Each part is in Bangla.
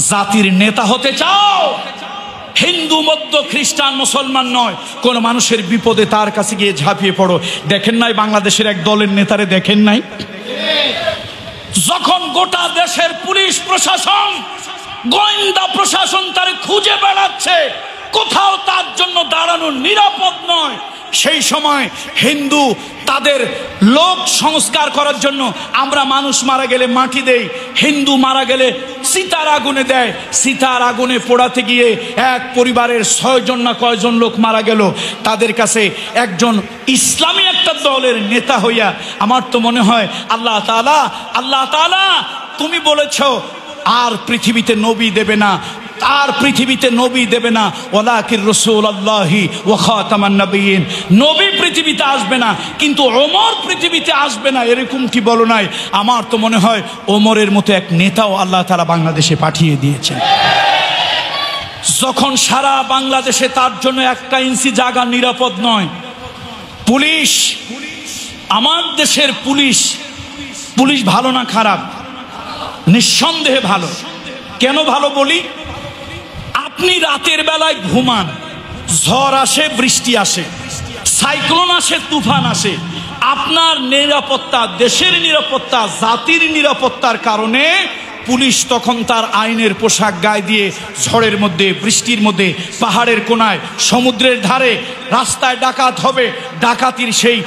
জাতির নেতা হতে চাও, হিন্দু বৌদ্ধ খ্রিস্টান মুসলমান নয়, কোন মানুষের বিপদে তার কাছে গিয়ে ঝাঁপিয়ে পড়ো। দেখেন নাই বাংলাদেশের এক দলের নেতারে, দেখেন নাই যখন গোটা দেশের পুলিশ প্রশাসন গোয়েন্দা প্রশাসন তারে খুঁজে বেড়াচ্ছে, কোথাও তার জন্য দাঁড়ানো নিরাপদ নয়, সেই সময় হিন্দু তাদের লোক সংস্কার করার জন্য, আমরা মানুষ মারা গেলে মাটি দেই, হিন্দু মারা গেলে সীতার আগুনে দেয়। সীতার আগুনে পোড়াতে গিয়ে এক পরিবারের 6 জন না কয়জন লোক মারা গেল। তাদের কাছে একজন ইসলামী একটা দলের নেতা হইয়া আমার তো মনে হয় আল্লাহ তাআলা তুমি বলেছ আর পৃথিবীতে নবী দেবে না, আর পৃথিবীতে নবী দেবে না, ওয়ালাকির রাসূলুল্লাহি ওয়া খাতামান নবিয়্যিন, নবী পৃথিবীতে আসবে না, কিন্তু ওমর পৃথিবীতে আসবে না, এরকমটি বলো নাই। আমার তো মনে হয় ওমরের মতো এক নেতাও আল্লাহ তাআলা বাংলাদেশে পাঠিয়ে দিয়েছেন। যখন সারা বাংলাদেশে তার জন্য 1 ইঞ্চি জায়গা নিরাপদ নয়, পুলিশ, আমার দেশের পুলিশ ভালো না খারাপ? নিঃসন্দেহে ভালো। কেন ভালো বলি? আপনি রাতের বেলায় ঘুমান, ঝড় আসে, বৃষ্টি আসে, সাইক্লোন আসে, তুফান আসে, আপনার নিরাপত্তা, দেশের নিরাপত্তা, জাতির নিরাপত্তার কারণে পুলিশ তখন তার আইনের পোশাক গায়ে দিয়ে ঝড়ের মধ্যে, বৃষ্টির মধ্যে, পাহাড়ের কোনায়, সমুদ্রের ধারে, রাস্তায় ডাকাত হবে, ডাকাতির সেই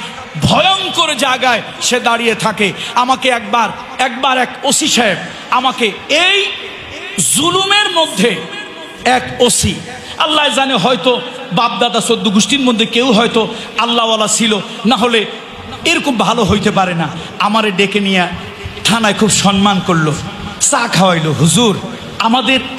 ভয়ঙ্কর জায়গায় সে দাঁড়িয়ে থাকে। আমাকে একবার এক ওসি সাহেব আমাকে এই জুলুমের মধ্যে, এক ওসি, আল্লাহ জানে হয়তো বাপদাদা 14 গোষ্ঠীর মধ্যে কেউ হয়তো আল্লাহওয়ালা ছিল, না হলে এরকম ভালো হইতে পারে না, আমারে ডেকে নিয়ে থানায় খুব সম্মান করলো, চা খাওয়াইলো। হুজুর,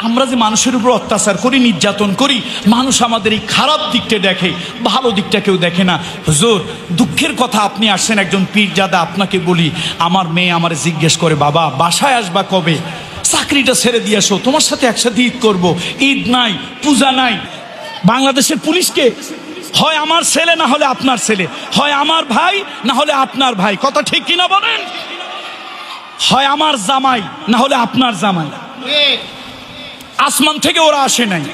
আমরা যে মানুষের উপর অত্যাচার করি, নির্যাতন করি, মানুষ আমাদের এই খারাপ দিকটা দেখে, ভালো দিকটা কেউ দেখে না। হুজুর, দুঃখের কথা, আপনি আসছেন একজন পীরজাদা, আপনাকে বলি, আমার মেয়ে আমার জিজ্ঞেস করে, বাবা বাসায় আসবা কবে? চাকরিটা ছেড়ে দিয়ে আসো, তোমার সাথে একসাথে ঈদ করব। ঈদ নাই, পূজা নাই। বাংলাদেশের পুলিশকে হয় আমার ছেলে না হলে আপনার ছেলে, হয় আমার ভাই না হলে আপনার ভাই, কথা ঠিক কিনা বলেন? হয় আমার জামাই না হলে আপনার জামাই, আসমান থেকে ওরা আসে নাই।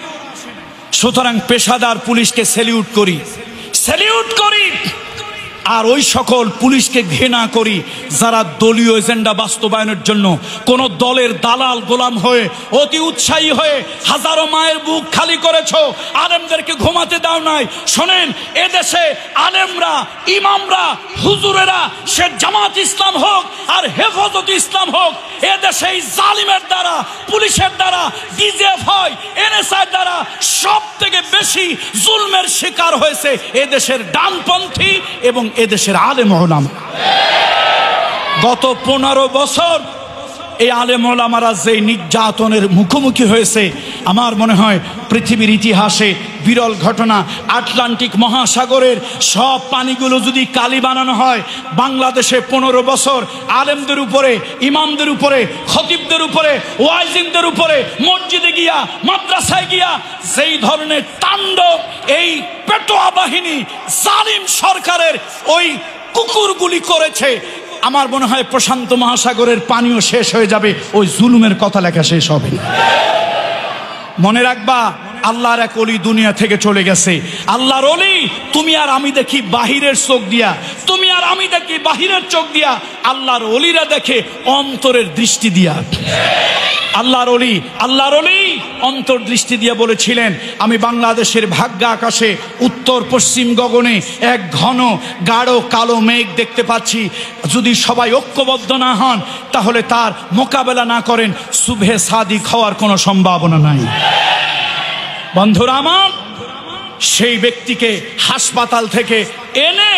সুতরাং পেশাদার পুলিশকে স্যালিউট করি। আর ওই সকল পুলিশকে ঘৃণা করি যারা দলীয় এজেন্ডা বাস্তবায়নের জন্য কোন দলের দালাল গোলাম হয়ে অতি উৎসাহী হয়ে হাজারো মায়ের বুক খালি করেছো, আলেমদেরকে ঘুমাতে দাও নাই। শোনেন, এদেশে আলেমরা, ইমামরা, হুজুরেরা, সে জামাত ইসলাম হোক আর হেফাজত ইসলাম হোক, এদেশে এই জালিমের দ্বারা, পুলিশের দ্বারা, ডিজিএফ হয়, এনএসআই দ্বারা সব থেকে বেশি জুলমের শিকার হয়েছে এদেশের ডানপন্থী এবং এদেশের আলেম ওলামা। গত 15 বছর এই আলেম ওলামারা যে নির্যাতনের মুখোমুখি হয়েছে, আমার মনে হয় পৃথিবীর ইতিহাসে বিরল ঘটনা। আটলান্টিক মহাসাগরের সব পানিগুলো যদি কালি বানানো হয়, বাংলাদেশে 15 বছর আলেমদের উপরে, ইমামদের উপরে, খতিবদের উপরে, ওয়াইজিনদের উপরে, মসজিদে গিয়া, মাদ্রাসায় গিয়া যেই ধরনের তাণ্ডব এই পেটোয়া বাহিনী, জালিম সরকারের ওই কুকুরগুলি করেছে, আমার মনে হয় প্রশান্ত মহাসাগরের পানিও শেষ হয়ে যাবে, ওই জুলুমের কথা লেখা শেষ হবে না। মনে রাখবা, আল্লাহর এক ওলি দুনিয়া থেকে চলে গেছে। আল্লাহর ওলি তুমি আর আমি দেখি বাহিরের চোখ দিয়া, তুমি আর আমি দেখি বাহিরের চোখ দিয়া, আল্লাহর ওলিরা দেখে অন্তরের দৃষ্টি দিয়া। আল্লাহর ওলি অন্তর্দৃষ্টি দিয়ে বলেছিলেন, আমি বাংলাদেশের ভাগ্য আকাশে উত্তর পশ্চিম গগনে এক ঘন গাঢ় কালো মেঘ দেখতে পাচ্ছি। যদি সবাই ঐক্যবদ্ধ না হন, তাহলে তার মোকাবেলা না করেন, সুবহে সাদিক হওয়ার কোনো সম্ভাবনা নাই। বন্ধুরা আমার, সেই ব্যক্তিকে হাসপাতাল থেকে এনে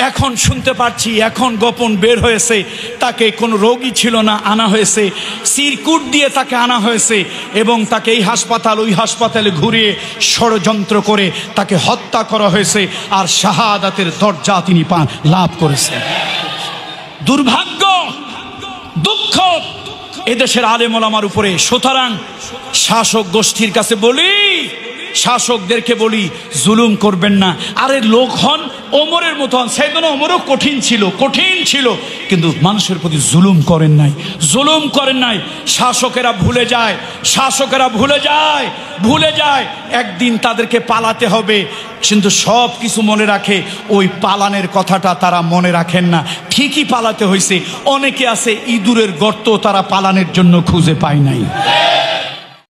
এখন শুনতে পাচ্ছি, এখন গোপন বের হয়েছে, তাকে কোনো রোগী ছিল না, আনা হয়েছে, সিরকুট দিয়ে তাকে আনা হয়েছে এবং তাকে এই হাসপাতাল ওই হাসপাতালে ঘুরিয়ে ষড়যন্ত্র করে তাকে হত্যা করা হয়েছে, আর শাহাদাতের দরজা তিনি লাভ করেছেন। দুর্ভাগ্য, দুঃখ এদেশের আলেম ওলামার উপরে। সুতরাং শাসক গোষ্ঠীর কাছে বলি, শাসকদেরকে বলি, জুলুম করবেন না। আরে লোক হন, ওমরের মতো হন। সেদিন ওমরও কঠিন ছিল, কিন্তু মানুষের প্রতি জুলুম করেন নাই। শাসকেরা ভুলে যায় একদিন তাদেরকে পালাতে হবে, কিন্তু সব কিছু মনে রাখে, ওই পালানের কথাটা তারা মনে রাখেন না। ঠিকই পালাতে হয়েছে। অনেকে আছে ইঁদুরের গর্ত তারা পালানের জন্য খুঁজে পায় নাই।